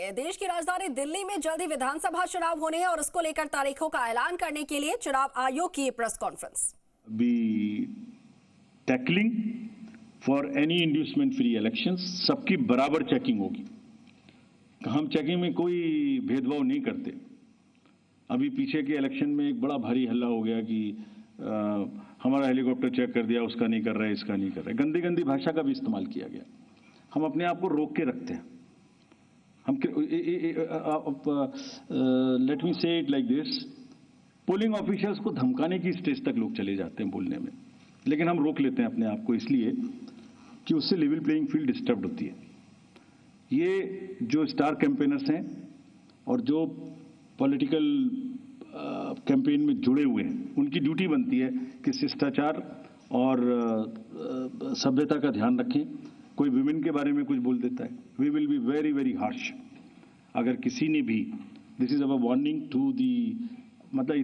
हैं। देश की राजधानी दिल्ली में जल्दी विधानसभा चुनाव होने हैं और उसको लेकर तारीखों का ऐलान करने के लिए चुनाव आयोग की press conference. Be tackling for any inducement free elections, सबकी बराबर चेकिंग होगी। हम चेकिंग में कोई भेदभाव नहीं करते। अभी पीछे के इलेक्शन में एक बड़ा भारी हल्ला हो गया कि हमारा हेलीकॉप्टर चेक कर दिया, उसका नहीं कर रहा है, इसका नहीं कर रहा है। गंदी गंदी भाषा का भी इस्तेमाल किया गया। हम अपने आप को रोक के रखते हैं। हम लेट मी से it like this, polling officials को धमकाने की स्टेज तक लोग चले जाते हैं बोलने में, लेकिन हम रोक लेते हैं अपने आप को इसलिए कि उससे लेवल प्लेइंग फील्ड डिस्टर्ब होती है। ये जो स्टार कैंपेनर्स हैं और जो पॉलिटिकल कैंपेन में जुड़े हुए हैं, उनकी ड्यूटी बनती है कि शिष्टाचार और सभ्यता का ध्यान रखें। कोई विमेन के बारे में कुछ बोल देता है, we will be very very harsh. अगर किसी ने भी, this is our warning today, मतलब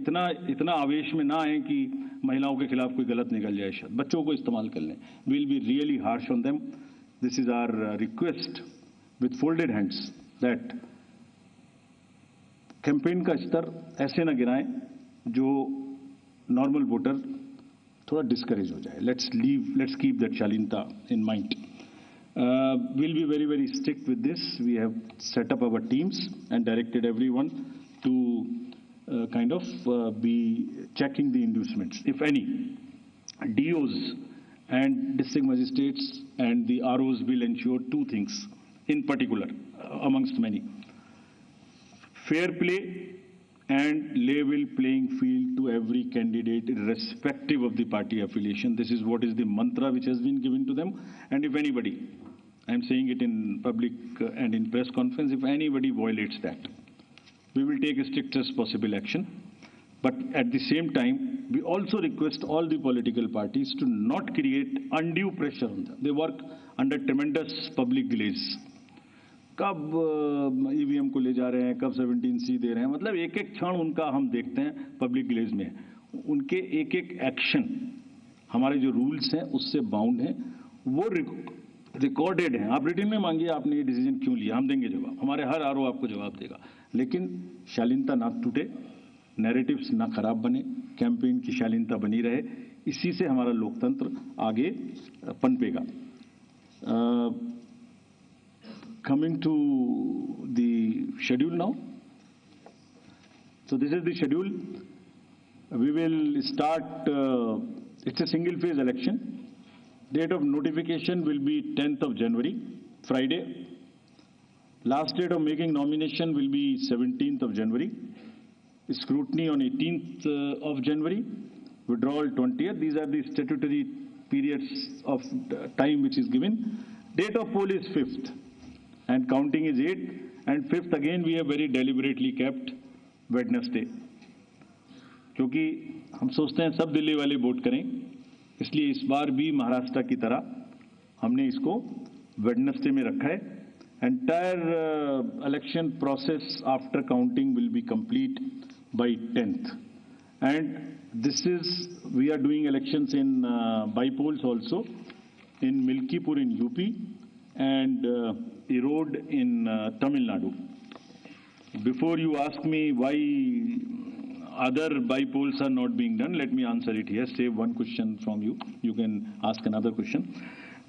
इतना आवेश में ना आए कि महिलाओं के खिलाफ कोई गलत निकल जाए, शायद बच्चों को इस्तेमाल कर लें। We will be really harsh on them. This is our request with folded hands that campaign का स्तर ऐसे ना गिराएं जो नॉर्मल वोटर थोड़ा डिस्करेज हो जाए। लेट्स कीप दैट शालीनता in mind. We'll be very, very strict with this. We have set up our teams and directed everyone to kind of be checking the inducements, if any. DOs and district magistrates and the ROs will ensure two things in particular, amongst many. Fair play and level playing field to every candidate irrespective of the party affiliation. This is what is the mantra which has been given to them. And if anybody, I am saying it in public and in press conference, if anybody violates that, we will take the strictest possible action. But at the same time, we also request all the political parties to not create undue pressure on them. They work under tremendous public glaze. कब EVM को ले जा रहे हैं, कब 17C दे रहे हैं, मतलब एक एक क्षण उनका हम देखते हैं पब्लिक ग्लेज में। उनके एक एक एक्शन हमारे जो रूल्स हैं उससे बाउंड हैं, वो रिकॉर्डेड हैं। आप रिटन में मांगिए आपने ये डिसीजन क्यों लिया, हम देंगे जवाब। हमारे हर आरओ आपको जवाब देगा। लेकिन शालीनता ना टूटे, नैरेटिव्स ना खराब बने, कैंपेन की शालीनता बनी रहे, इसी से हमारा लोकतंत्र आगे पनपेगा। Coming to the schedule now. So this is the schedule. We will start, it's a single phase election. Date of notification will be 10th of January, Friday. Last date of making nomination will be 17th of January. Scrutiny on 18th of January. Withdrawal 20th. These are the statutory periods of time which is given. Date of poll is 5th. And counting is 8th, and 5th again we have very deliberately kept Wednesday, क्योंकि हम सोचते हैं सब दिल्ली वाले vote करें, इसलिए इस बार भी महाराष्ट्र की तरह हमने इसको वेडनेसडे में रखा है। Entire election process after counting will be complete by 10th, and this is we are doing elections in by polls also in Milkipur in UP and Erode in Tamil Nadu. Before you ask me why other by-polls are not being done, let me answer it here. Save one question from you. You can ask another question.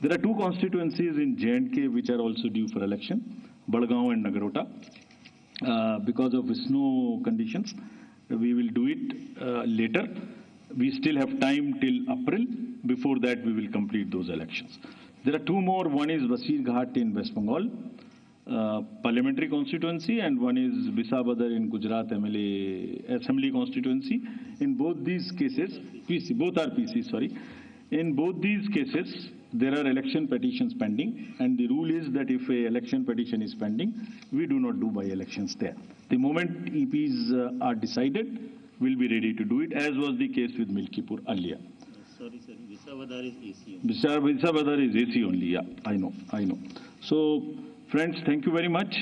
There are two constituencies in J&K which are also due for election, Badgaon and Nagarota. Because of snow conditions, we will do it later. We still have time till April. Before that, we will complete those elections. There are two more. One is Basir Ghat in West Bengal, parliamentary constituency, and one is Bisabadar in Gujarat MLA Assembly constituency. In both these cases, both are PC, sorry. In both these cases, there are election petitions pending, and the rule is that if a election petition is pending, we do not do by-elections there. The moment EPs are decided, we'll be ready to do it, as was the case with Milkipur earlier. Sorry, Bisabadar is AC only. Bisabadar is AC only, yeah, I know. So, friends, thank you very much.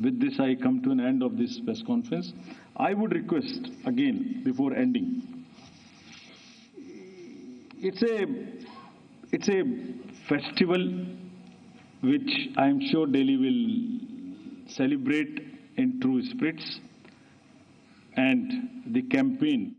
With this, I come to an end of this press conference. I would request, again, before ending, it's a festival which I am sure Delhi will celebrate in true spirits, and the campaign